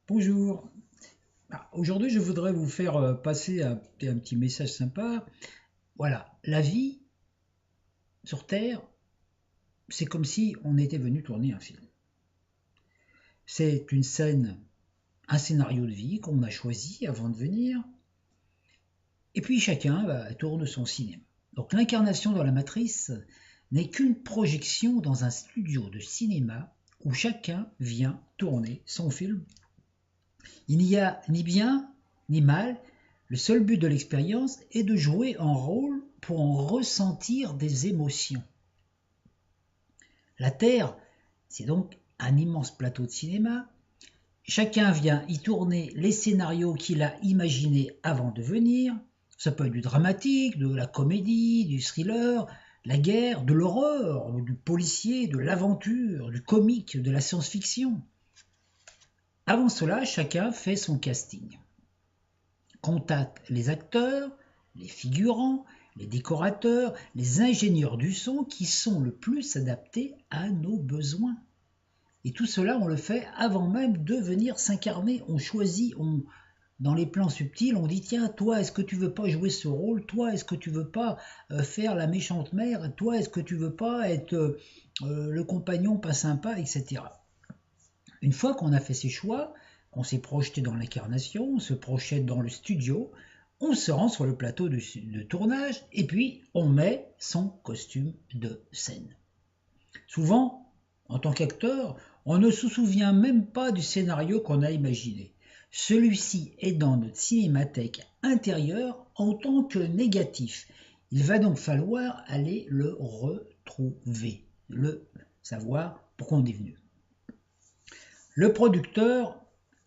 Bonjour. Aujourd'hui, je voudrais vous faire passer un petit message sympa. Voilà, la vie sur Terre, c'est comme si on était venu tourner un film. C'est une scène, un scénario de vie qu'on a choisi avant de venir, et puis chacun tourne son cinéma. Donc l'incarnation dans la matrice n'est qu'une projection dans un studio de cinéma où chacun vient tourner son film. Il n'y a ni bien ni mal, le seul but de l'expérience est de jouer un rôle pour en ressentir des émotions. La Terre, c'est donc un immense plateau de cinéma. Chacun vient y tourner les scénarios qu'il a imaginés avant de venir. Ça peut être du dramatique, de la comédie, du thriller, de la guerre, de l'horreur, du policier, de l'aventure, du comique, de la science-fiction. Avant cela, chacun fait son casting. Contacte les acteurs, les figurants, les décorateurs, les ingénieurs du son qui sont le plus adaptés à nos besoins. Et tout cela, on le fait avant même de venir s'incarner. On choisit, dans les plans subtils, on dit tiens, toi, est-ce que tu veux pas jouer ce rôle? Toi, est-ce que tu veux pas faire la méchante mère? Toi, est-ce que tu veux pas être le compagnon pas sympa, etc. Une fois qu'on a fait ces choix, qu'on s'est projeté dans l'incarnation, on se projette dans le studio, on se rend sur le plateau de tournage et puis on met son costume de scène. Souvent, en tant qu'acteur, on ne se souvient même pas du scénario qu'on a imaginé. Celui-ci est dans notre cinémathèque intérieure en tant que négatif. Il va donc falloir aller le retrouver, le savoir pourquoi on est venu. Le producteur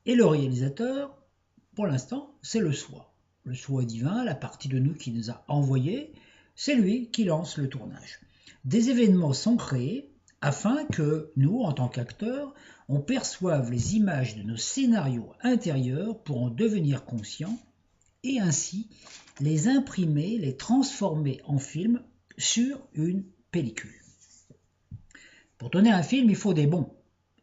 et le réalisateur, pour l'instant, c'est le soi. Le soi divin, la partie de nous qui nous a envoyés, c'est lui qui lance le tournage. Des événements sont créés afin que nous, en tant qu'acteurs, on perçoive les images de nos scénarios intérieurs pour en devenir conscients et ainsi les imprimer, les transformer en film sur une pellicule. Pour tourner un film, il faut des bons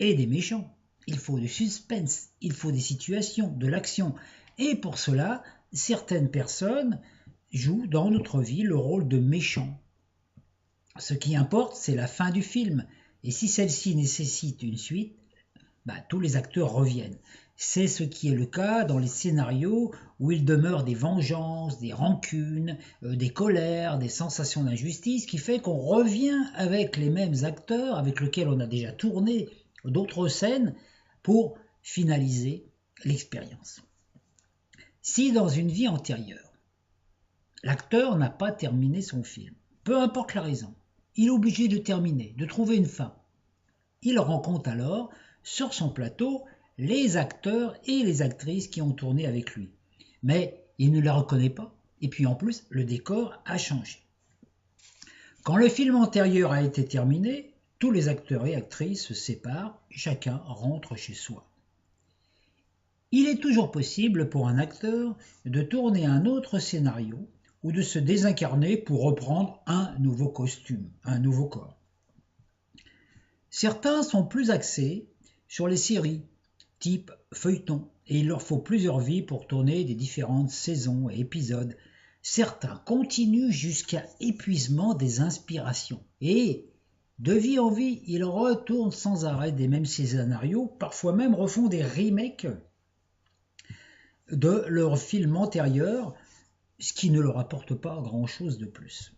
et des méchants. Il faut du suspense, il faut des situations, de l'action. Et pour cela, certaines personnes jouent dans notre vie le rôle de méchants. Ce qui importe, c'est la fin du film. Et si celle-ci nécessite une suite, tous les acteurs reviennent. C'est ce qui est le cas dans les scénarios où il demeure des vengeances, des rancunes, des colères, des sensations d'injustice, qui fait qu'on revient avec les mêmes acteurs avec lesquels on a déjà tourné d'autres scènes pour finaliser l'expérience. Si dans une vie antérieure, l'acteur n'a pas terminé son film, peu importe la raison, il est obligé de terminer, de trouver une fin. Il rencontre alors sur son plateau les acteurs et les actrices qui ont tourné avec lui. Mais il ne les reconnaît pas, et puis en plus, le décor a changé. Quand le film antérieur a été terminé, tous les acteurs et actrices se séparent, chacun rentre chez soi. Il est toujours possible pour un acteur de tourner un autre scénario ou de se désincarner pour reprendre un nouveau costume, un nouveau corps. Certains sont plus axés sur les séries, type feuilleton, et il leur faut plusieurs vies pour tourner des différentes saisons et épisodes. Certains continuent jusqu'à épuisement des inspirations. Et de vie en vie, ils retournent sans arrêt des mêmes scénarios, parfois même refont des remakes de leurs films antérieurs, ce qui ne leur apporte pas grand-chose de plus.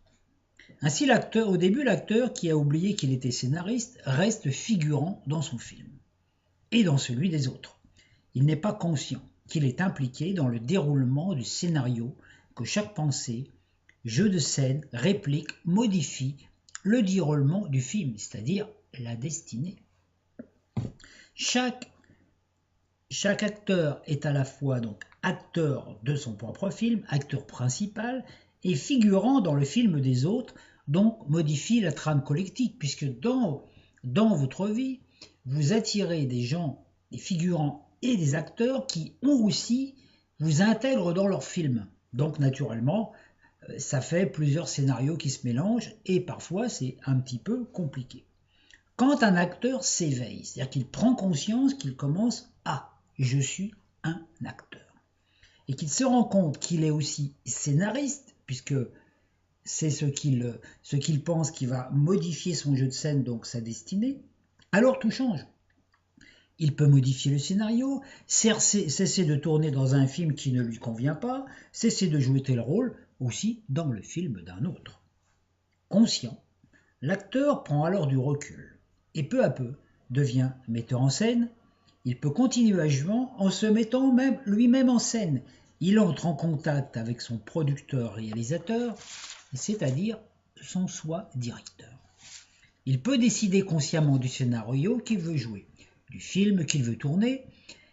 Ainsi, au début, l'acteur qui a oublié qu'il était scénariste reste figurant dans son film et dans celui des autres. Il n'est pas conscient qu'il est impliqué dans le déroulement du scénario, que chaque pensée, jeu de scène, réplique modifie le déroulement du film, c'est-à-dire la destinée. Chaque acteur est à la fois donc acteur de son propre film, acteur principal, et figurant dans le film des autres, donc modifie la trame collective, puisque dans votre vie, vous attirez des gens, des figurants et des acteurs qui ont aussi vous intègrent dans leur film. Donc naturellement, ça fait plusieurs scénarios qui se mélangent et parfois c'est un petit peu compliqué. Quand un acteur s'éveille, c'est-à-dire qu'il prend conscience qu'il commence à je suis un acteur. Et qu'il se rend compte qu'il est aussi scénariste, puisque c'est ce qu'il pense qui va modifier son jeu de scène, donc sa destinée, alors tout change. Il peut modifier le scénario, cesser de tourner dans un film qui ne lui convient pas, cesser de jouer tel rôle aussi dans le film d'un autre. Conscient, l'acteur prend alors du recul et peu à peu devient metteur en scène. Il peut continuer à jouer en se mettant même lui-même en scène. Il entre en contact avec son producteur-réalisateur, c'est-à-dire son soi directeur. Il peut décider consciemment du scénario qu'il veut jouer, du film qu'il veut tourner.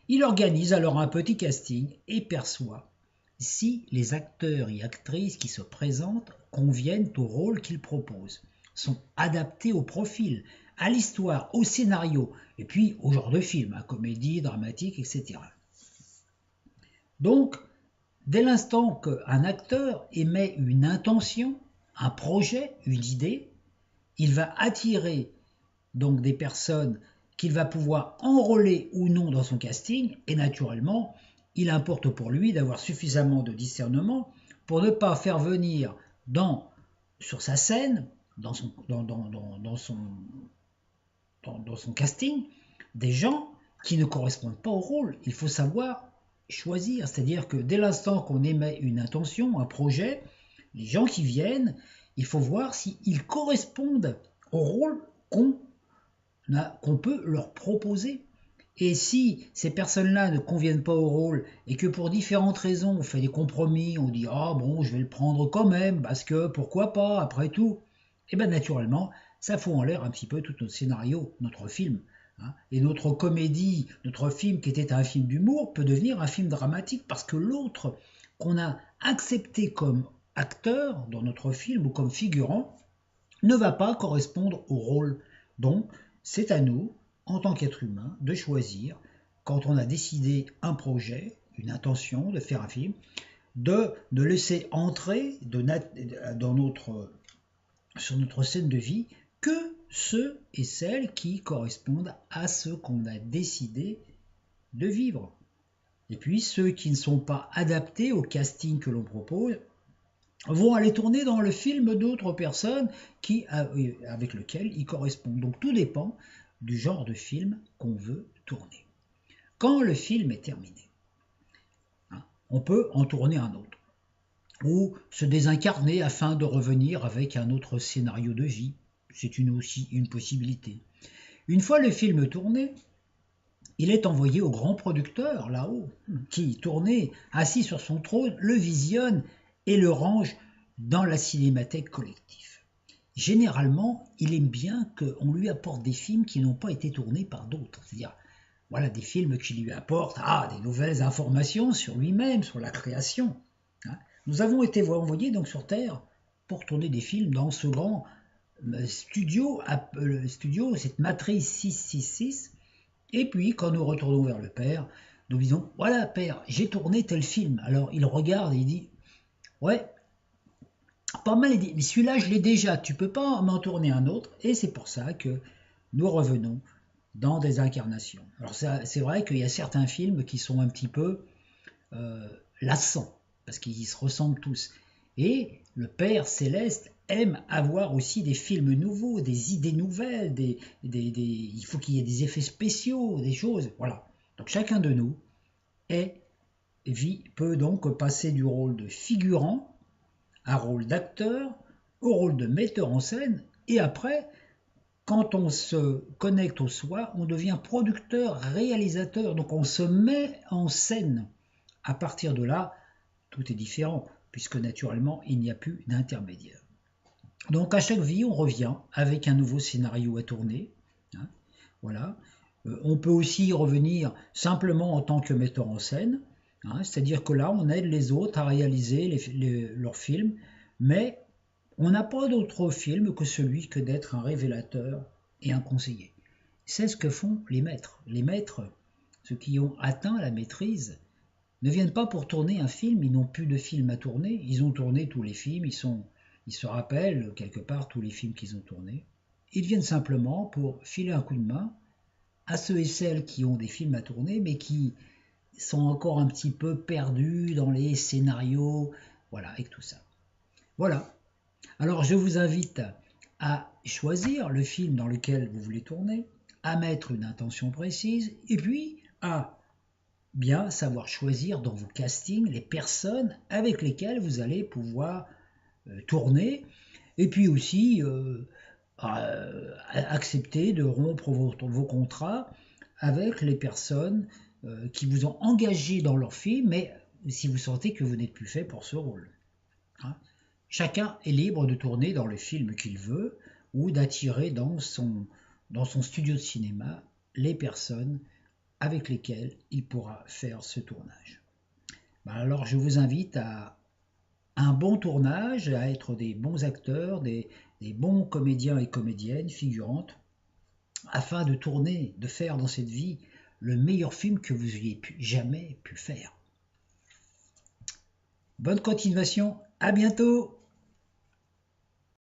Il organise alors un petit casting et perçoit si les acteurs et actrices qui se présentent conviennent au rôle qu'il propose, sont adaptés au profil, à l'histoire, au scénario, et puis au genre de film, à comédie, dramatique, etc. Donc, dès l'instant qu'un acteur émet une intention, un projet, une idée, il va attirer donc des personnes qu'il va pouvoir enrôler ou non dans son casting, et naturellement, il importe pour lui d'avoir suffisamment de discernement pour ne pas faire venir sur sa scène, dans son casting, des gens qui ne correspondent pas au rôle. Il faut savoir choisir, c'est-à-dire que dès l'instant qu'on émet une intention, un projet, les gens qui viennent, il faut voir s'ils correspondent au rôle qu'on peut leur proposer. Et si ces personnes-là ne conviennent pas au rôle et que pour différentes raisons on fait des compromis, on dit ah bon je vais le prendre quand même parce que pourquoi pas après tout, et bien naturellement ça fout en l'air un petit peu tout notre scénario, notre film. Et notre comédie, notre film qui était un film d'humour peut devenir un film dramatique parce que l'autre qu'on a accepté comme acteur dans notre film ou comme figurant ne va pas correspondre au rôle. Donc c'est à nous, en tant qu'être humain, de choisir, quand on a décidé un projet, une intention de faire un film, de laisser entrer sur notre scène de vie que ceux et celles qui correspondent à ce qu'on a décidé de vivre. Et puis ceux qui ne sont pas adaptés au casting que l'on propose vont aller tourner dans le film d'autres personnes avec lesquelles ils correspondent. Donc tout dépend du genre de film qu'on veut tourner. Quand le film est terminé, on peut en tourner un autre, ou se désincarner afin de revenir avec un autre scénario de vie. C'est aussi une possibilité. Une fois le film tourné, il est envoyé au grand producteur, là-haut, qui, tourné, assis sur son trône, le visionne et le range dans la cinémathèque collective. Généralement, il aime bien qu'on lui apporte des films qui n'ont pas été tournés par d'autres. C'est-à-dire, voilà, des films qui lui apportent des nouvelles informations sur lui-même, sur la création. Nous avons été envoyés donc sur Terre pour tourner des films dans ce grand studio, cette matrice 666. Et puis, quand nous retournons vers le Père, nous disons, voilà Père, j'ai tourné tel film. Alors il regarde et il dit, ouais, pas mal, il dit, mais celui-là je l'ai déjà, tu peux pas m'en tourner un autre. Et c'est pour ça que nous revenons dans des incarnations. Alors c'est vrai qu'il y a certains films qui sont un petit peu lassants, parce qu'ils se ressemblent tous. Et le Père Céleste aime avoir aussi des films nouveaux, des idées nouvelles, il faut qu'il y ait des effets spéciaux, des choses, voilà. Donc chacun de nous peut donc passer du rôle de figurant, un rôle d'acteur, au rôle de metteur en scène, et après, quand on se connecte au soi, on devient producteur, réalisateur, donc on se met en scène. À partir de là, tout est différent, puisque naturellement, il n'y a plus d'intermédiaire. Donc à chaque vie, on revient avec un nouveau scénario à tourner. Voilà. On peut aussi revenir simplement en tant que metteur en scène, c'est-à-dire que là, on aide les autres à réaliser leurs films, mais on n'a pas d'autre film que celui que d'être un révélateur et un conseiller. C'est ce que font les maîtres. Les maîtres, ceux qui ont atteint la maîtrise, ne viennent pas pour tourner un film, ils n'ont plus de film à tourner, ils ont tourné tous les films, ils se rappellent quelque part tous les films qu'ils ont tournés. Ils viennent simplement pour filer un coup de main à ceux et celles qui ont des films à tourner, mais qui sont encore un petit peu perdus dans les scénarios, voilà, avec tout ça. Voilà. Alors je vous invite à choisir le film dans lequel vous voulez tourner, à mettre une intention précise, et puis à bien savoir choisir dans vos castings les personnes avec lesquelles vous allez pouvoir tourner, et puis aussi accepter de rompre vos contrats avec les personnes qui vous ont engagé dans leur film, mais si vous sentez que vous n'êtes plus fait pour ce rôle. Hein. Chacun est libre de tourner dans le film qu'il veut ou d'attirer dans son studio de cinéma les personnes avec lesquelles il pourra faire ce tournage. Alors je vous invite à un bon tournage, à être des bons acteurs, des bons comédiens et comédiennes, figurantes, afin de tourner, de faire dans cette vie le meilleur film que vous ayez jamais pu faire. Bonne continuation, à bientôt!